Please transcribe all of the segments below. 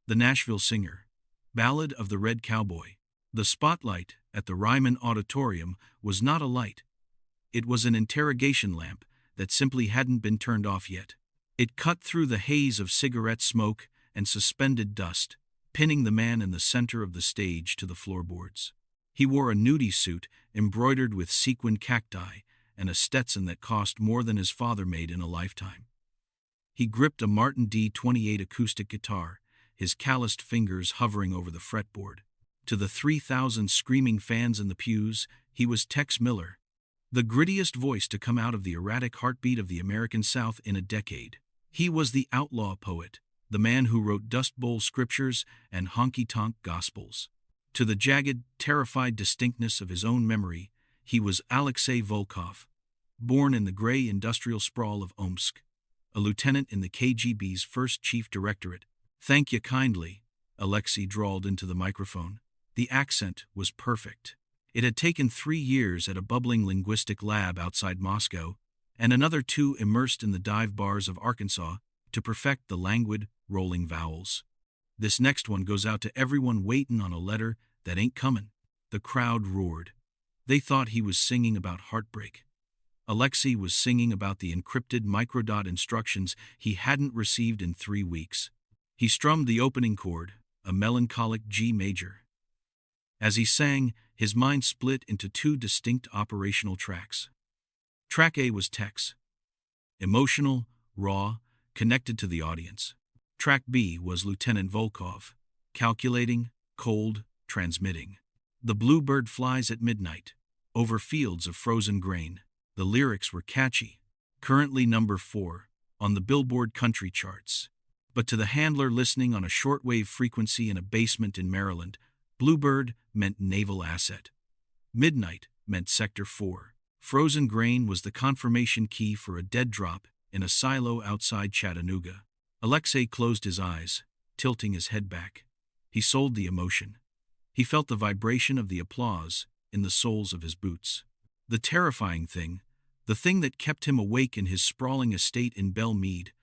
The Nashville Singer. Ballad of the Red Cowboy. The spotlight at the Ryman Auditorium was not a light. It was an interrogation lamp that simply hadn't been turned off yet. It cut through the haze of cigarette smoke and suspended dust, pinning the man in the center of the stage to the floorboards. He wore a nudie suit embroidered with sequined cacti and a Stetson that cost more than his father made in a lifetime. He gripped a Martin D28 acoustic guitar, his calloused fingers hovering over the fretboard. To the 3,000 screaming fans in the pews, he was Tex Miller, the grittiest voice to come out of the erratic heartbeat of the American South in a decade. He was the outlaw poet, the man who wrote Dust Bowl scriptures and honky-tonk gospels. To the jagged, terrified distinctness of his own memory, he was Alexei Volkov, born in the gray industrial sprawl of Omsk, a lieutenant in the KGB's first chief directorate. "Thank you kindly," Alexei drawled into the microphone. The accent was perfect. It had taken 3 years at a bubbling linguistic lab outside Moscow, and another 2 immersed in the dive bars of Arkansas, to perfect the languid, rolling vowels. "This next one goes out to everyone waitin' on a letter that ain't comin'." The crowd roared. They thought he was singing about heartbreak. Alexei was singing about the encrypted microdot instructions he hadn't received in 3 weeks. He strummed the opening chord, a melancholic G major. As he sang, his mind split into 2 distinct operational tracks. Track A was Tex. Emotional, raw, connected to the audience. Track B was Lieutenant Volkov. Calculating, cold, transmitting. "The bluebird flies at midnight, over fields of frozen grain." The lyrics were catchy, currently number 4 on the Billboard country charts. But to the handler listening on a shortwave frequency in a basement in Maryland, bluebird meant naval asset. Midnight meant Sector 4. Frozen grain was the confirmation key for a dead drop in a silo outside Chattanooga. Alexei closed his eyes, tilting his head back. He sold the emotion. He felt the vibration of the applause in the soles of his boots. The terrifying thing, the thing that kept him awake in his sprawling estate in Belle Meade,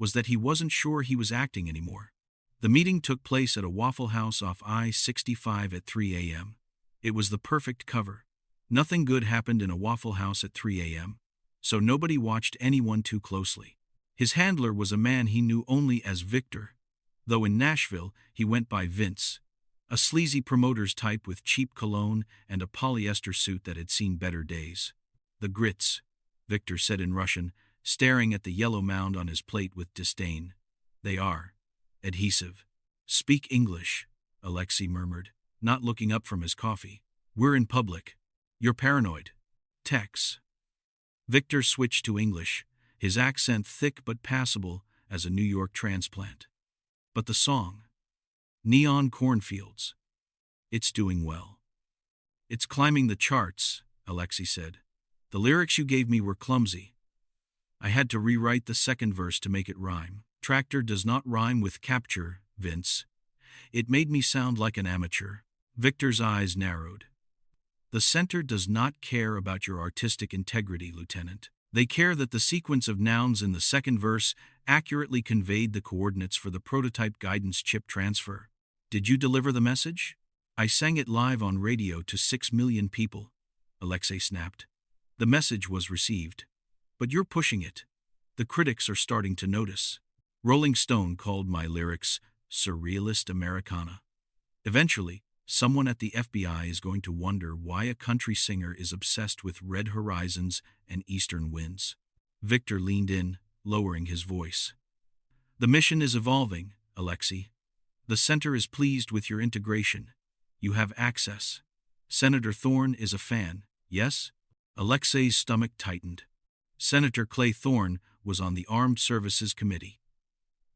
was that he wasn't sure he was acting anymore. The meeting took place at a Waffle House off I-65 at 3 a.m. It was the perfect cover. Nothing good happened in a Waffle House at 3 a.m., so nobody watched anyone too closely. His handler was a man he knew only as Victor, though in Nashville he went by Vince, a sleazy promoter's type with cheap cologne and a polyester suit that had seen better days. "The grits," Victor said in Russian, staring at the yellow mound on his plate with disdain. "They are adhesive." "Speak English," Alexei murmured, not looking up from his coffee. "We're in public. You're paranoid." "Tex." Victor switched to English, his accent thick but passable as a New York transplant. "But the song, Neon Cornfields, it's doing well." "It's climbing the charts," Alexei said. "The lyrics you gave me were clumsy. I had to rewrite the second verse to make it rhyme." "Tractor does not rhyme with capture, Vince. It made me sound like an amateur." Victor's eyes narrowed. "The center does not care about your artistic integrity, Lieutenant. They care that the sequence of nouns in the second verse accurately conveyed the coordinates for the prototype guidance chip transfer." "Did you deliver the message?" "I sang it live on radio to 6 million people," Alexei snapped. "The message was received. But you're pushing it. The critics are starting to notice. Rolling Stone called my lyrics surrealist Americana. Eventually, someone at the FBI is going to wonder why a country singer is obsessed with red horizons and eastern winds." Victor leaned in, lowering his voice. "The mission is evolving, Alexei. The center is pleased with your integration. You have access. Senator Thorne is a fan, yes?" Alexei's stomach tightened. Senator Clay Thorne was on the Armed Services Committee.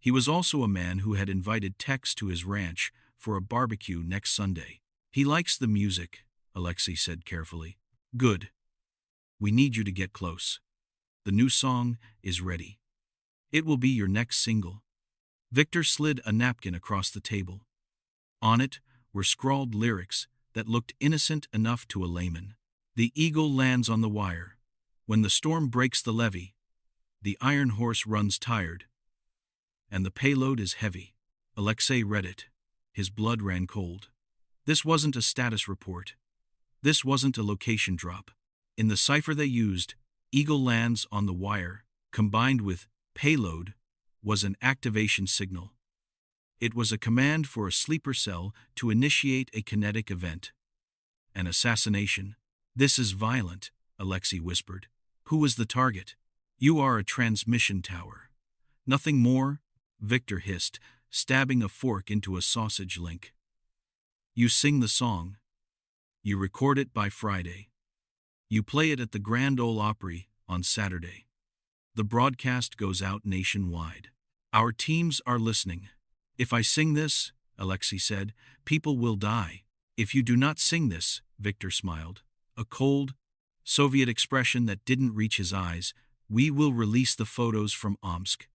He was also a man who had invited Tex to his ranch for a barbecue next Sunday. "He likes the music," Alexei said carefully. "Good. We need you to get close. The new song is ready. It will be your next single." Victor slid a napkin across the table. On it were scrawled lyrics that looked innocent enough to a layman. "The eagle lands on the wire. When the storm breaks the levee, the iron horse runs tired, and the payload is heavy." Alexei read it. His blood ran cold. This wasn't a status report. This wasn't a location drop. In the cipher they used, Eagle lands on the wire, combined with payload, was an activation signal. It was a command for a sleeper cell to initiate a kinetic event. An assassination. This is violent, Alexei whispered. Who was the target? You are a transmission tower. Nothing more, Victor hissed, stabbing a fork into a sausage link. You sing the song. You record it by Friday. You play it at the Grand Ole Opry on Saturday. The broadcast goes out nationwide. Our teams are listening. If I sing this, Alexei said, people will die. If you do not sing this, Victor smiled. A cold, Soviet expression that didn't reach his eyes. We will release the photos from Omsk.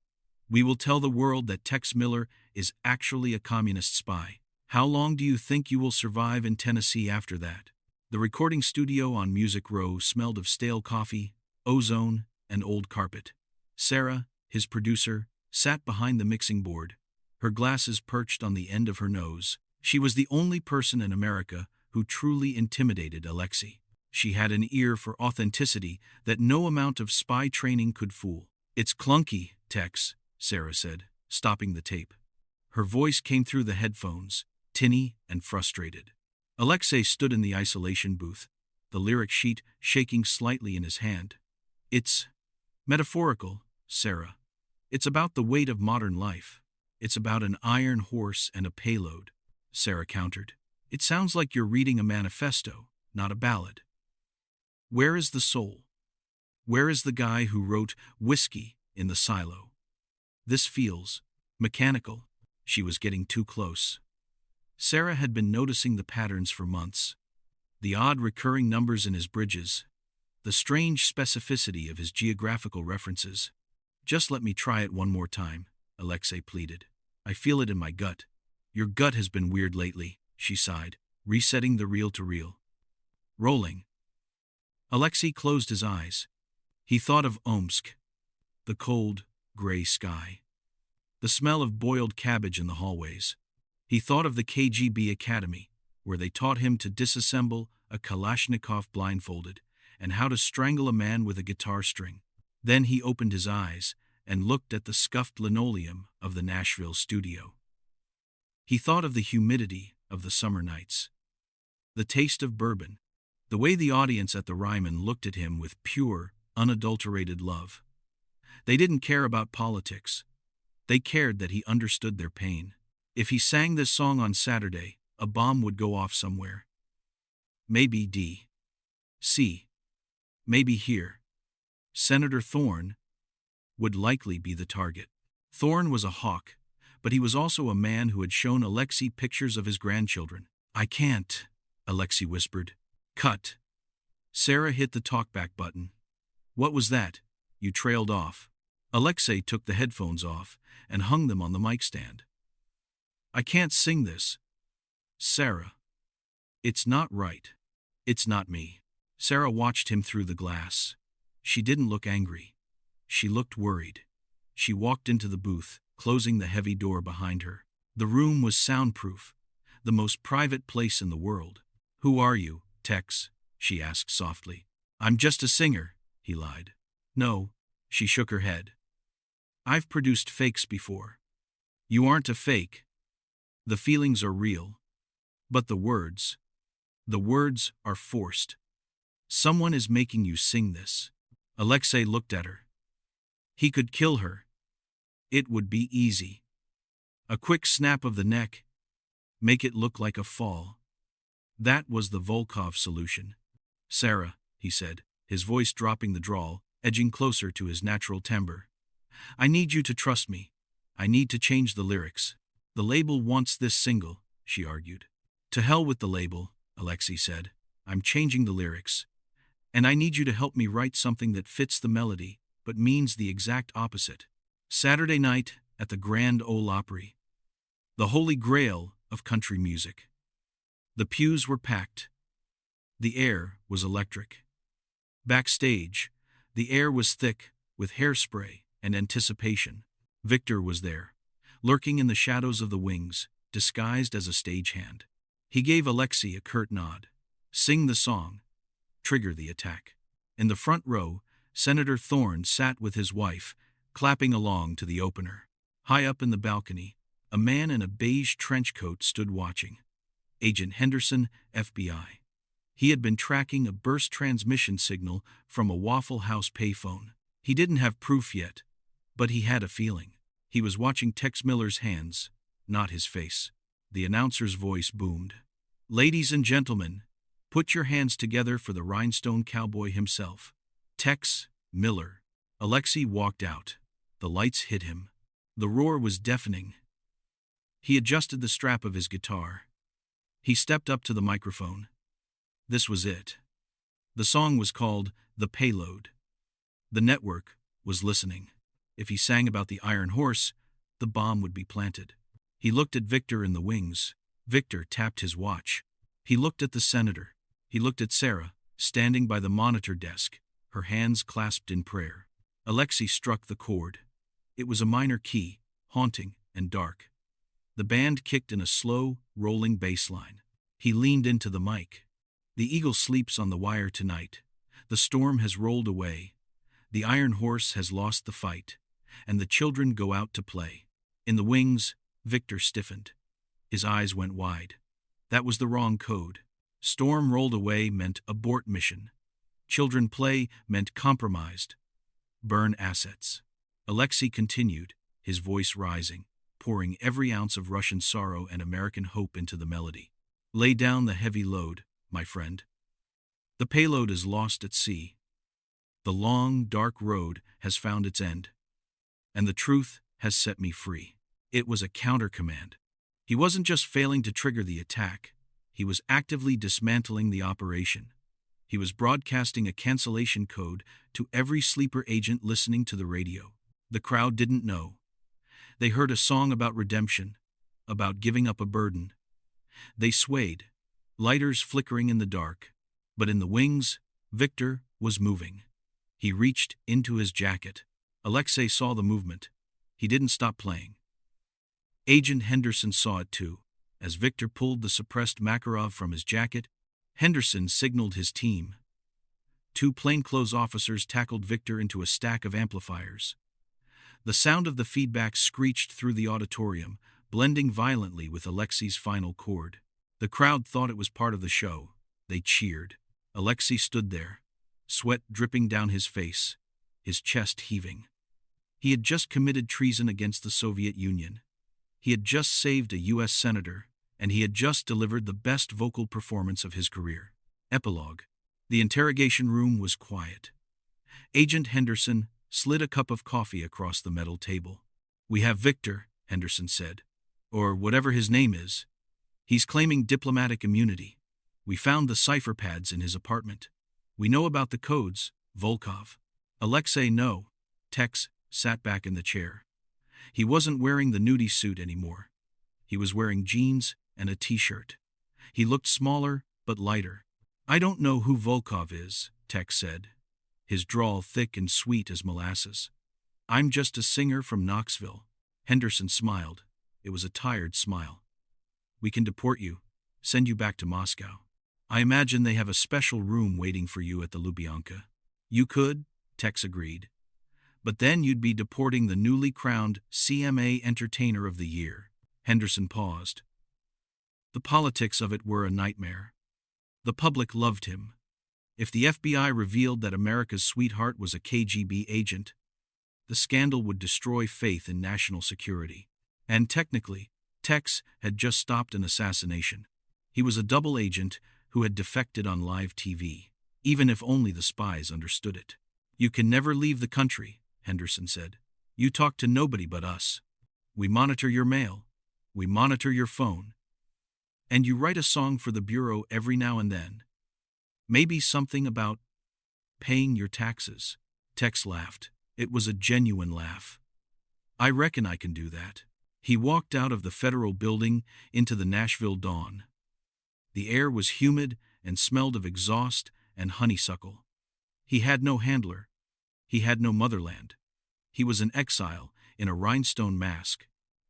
We will tell the world that Tex Miller is actually a communist spy. How long do you think you will survive in Tennessee after that? The recording studio on Music Row smelled of stale coffee, ozone, and old carpet. Sarah, his producer, sat behind the mixing board, her glasses perched on the end of her nose. She was the only person in America who truly intimidated Alexei. She had an ear for authenticity that no amount of spy training could fool. It's clunky, Tex, Sarah said, stopping the tape. Her voice came through the headphones, tinny and frustrated. Alexei stood in the isolation booth, the lyric sheet shaking slightly in his hand. It's metaphorical, Sarah. It's about the weight of modern life. It's about an iron horse and a payload, Sarah countered. It sounds like you're reading a manifesto, not a ballad. Where is the soul? Where is the guy who wrote Whiskey in the Silo? This feels mechanical. She was getting too close. Sarah had been noticing the patterns for months. The odd recurring numbers in his bridges. The strange specificity of his geographical references. Just let me try it one more time, Alexei pleaded. I feel it in my gut. Your gut has been weird lately, she sighed, resetting the reel-to-reel. Rolling. Alexei closed his eyes. He thought of Omsk. The cold, gray sky. The smell of boiled cabbage in the hallways. He thought of the KGB academy, where they taught him to disassemble a Kalashnikov blindfolded, and how to strangle a man with a guitar string. Then he opened his eyes and looked at the scuffed linoleum of the Nashville studio. He thought of the humidity of the summer nights, the taste of bourbon, the way the audience at the Ryman looked at him with pure, unadulterated love. They didn't care about politics. They cared that he understood their pain. If he sang this song on Saturday, a bomb would go off somewhere. Maybe D.C. Maybe here. Senator Thorne would likely be the target. Thorne was a hawk, but he was also a man who had shown Alexei pictures of his grandchildren. I can't, Alexei whispered. Cut. Sarah hit the talkback button. What was that? You trailed off. Alexei took the headphones off and hung them on the mic stand. I can't sing this. Sarah. It's not right. It's not me. Sarah watched him through the glass. She didn't look angry. She looked worried. She walked into the booth, closing the heavy door behind her. The room was soundproof, the most private place in the world. Who are you, Tex? She asked softly. I'm just a singer, he lied. No, she shook her head. I've produced fakes before. You aren't a fake. The feelings are real. But the words are forced. Someone is making you sing this. Alexei looked at her. He could kill her. It would be easy. A quick snap of the neck. Make it look like a fall. That was the Volkov solution. Sarah, he said, his voice dropping the drawl, edging closer to his natural timbre. I need you to trust me. I need to change the lyrics. The label wants this single, she argued. To hell with the label, Alexei said. I'm changing the lyrics. And I need you to help me write something that fits the melody, but means the exact opposite. Saturday night at the Grand Ole Opry. The holy grail of country music. The pews were packed. The air was electric. Backstage, the air was thick with hairspray and anticipation. Victor was there, lurking in the shadows of the wings, disguised as a stagehand. He gave Alexei a curt nod. Sing the song. Trigger the attack. In the front row, Senator Thorne sat with his wife, clapping along to the opener. High up in the balcony, a man in a beige trench coat stood watching. Agent Henderson, FBI. He had been tracking a burst transmission signal from a Waffle House payphone. He didn't have proof yet, but he had a feeling. He was watching Tex Miller's hands, not his face. The announcer's voice boomed. Ladies and gentlemen, put your hands together for the rhinestone cowboy himself. Tex Miller. Alexei walked out. The lights hit him. The roar was deafening. He adjusted the strap of his guitar. He stepped up to the microphone. This was it. The song was called The Payload. The network was listening. If he sang about the Iron Horse, the bomb would be planted. He looked at Victor in the wings. Victor tapped his watch. He looked at the senator. He looked at Sarah, standing by the monitor desk, her hands clasped in prayer. Alexei struck the chord. It was a minor key, haunting and dark. The band kicked in a slow, rolling bass line. He leaned into the mic. The eagle sleeps on the wire tonight. The storm has rolled away. The Iron Horse has lost the fight, and the children go out to play. In the wings, Victor stiffened. His eyes went wide. That was the wrong code. Storm rolled away meant abort mission. Children play meant compromised. Burn assets. Alexei continued, his voice rising, pouring every ounce of Russian sorrow and American hope into the melody. Lay down the heavy load, my friend. The payload is lost at sea. The long, dark road has found its end. And the truth has set me free. It was a counter-command. He wasn't just failing to trigger the attack. He was actively dismantling the operation. He was broadcasting a cancellation code to every sleeper agent listening to the radio. The crowd didn't know. They heard a song about redemption, about giving up a burden. They swayed, lighters flickering in the dark. But in the wings, Victor was moving. He reached into his jacket. Alexei saw the movement. He didn't stop playing. Agent Henderson saw it too. As Victor pulled the suppressed Makarov from his jacket, Henderson signaled his team. 2 plainclothes officers tackled Victor into a stack of amplifiers. The sound of the feedback screeched through the auditorium, blending violently with Alexei's final chord. The crowd thought it was part of the show. They cheered. Alexei stood there, sweat dripping down his face, his chest heaving. He had just committed treason against the Soviet Union. He had just saved a U.S. senator, and he had just delivered the best vocal performance of his career. Epilogue. The interrogation room was quiet. Agent Henderson slid a cup of coffee across the metal table. We have Victor, Henderson said, or whatever his name is. He's claiming diplomatic immunity. We found the cipher pads in his apartment. We know about the codes, Volkov. Alexei, no. Tex sat back in the chair. He wasn't wearing the nudie suit anymore. He was wearing jeans and a t-shirt. He looked smaller, but lighter. I don't know who Volkov is, Tex said, his drawl thick and sweet as molasses. I'm just a singer from Knoxville. Henderson smiled. It was a tired smile. We can deport you, send you back to Moscow. I imagine they have a special room waiting for you at the Lubyanka. You could, Tex agreed. But then you'd be deporting the newly crowned CMA Entertainer of the Year. Henderson paused. The politics of it were a nightmare. The public loved him. If the FBI revealed that America's sweetheart was a KGB agent, the scandal would destroy faith in national security. And technically, Tex had just stopped an assassination. He was a double agent who had defected on live TV, even if only the spies understood it. You can never leave the country, Henderson said. You talk to nobody but us. We monitor your mail. We monitor your phone. And you write a song for the Bureau every now and then. Maybe something about paying your taxes. Tex laughed. It was a genuine laugh. I reckon I can do that. He walked out of the federal building into the Nashville dawn. The air was humid and smelled of exhaust and honeysuckle. He had no handler. He had no motherland. He was an exile in a rhinestone mask.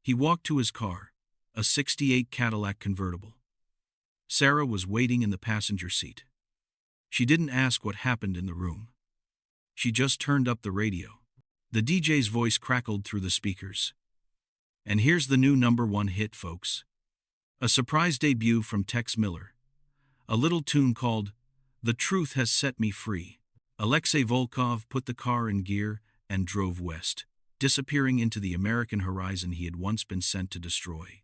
He walked to his car, a '68 Cadillac convertible. Sarah was waiting in the passenger seat. She didn't ask what happened in the room. She just turned up the radio. The DJ's voice crackled through the speakers. And here's the new #1 hit, folks. A surprise debut from Tex Miller. A little tune called "The Truth Has Set Me Free." Alexei Volkov put the car in gear and drove west, disappearing into the American horizon he had once been sent to destroy.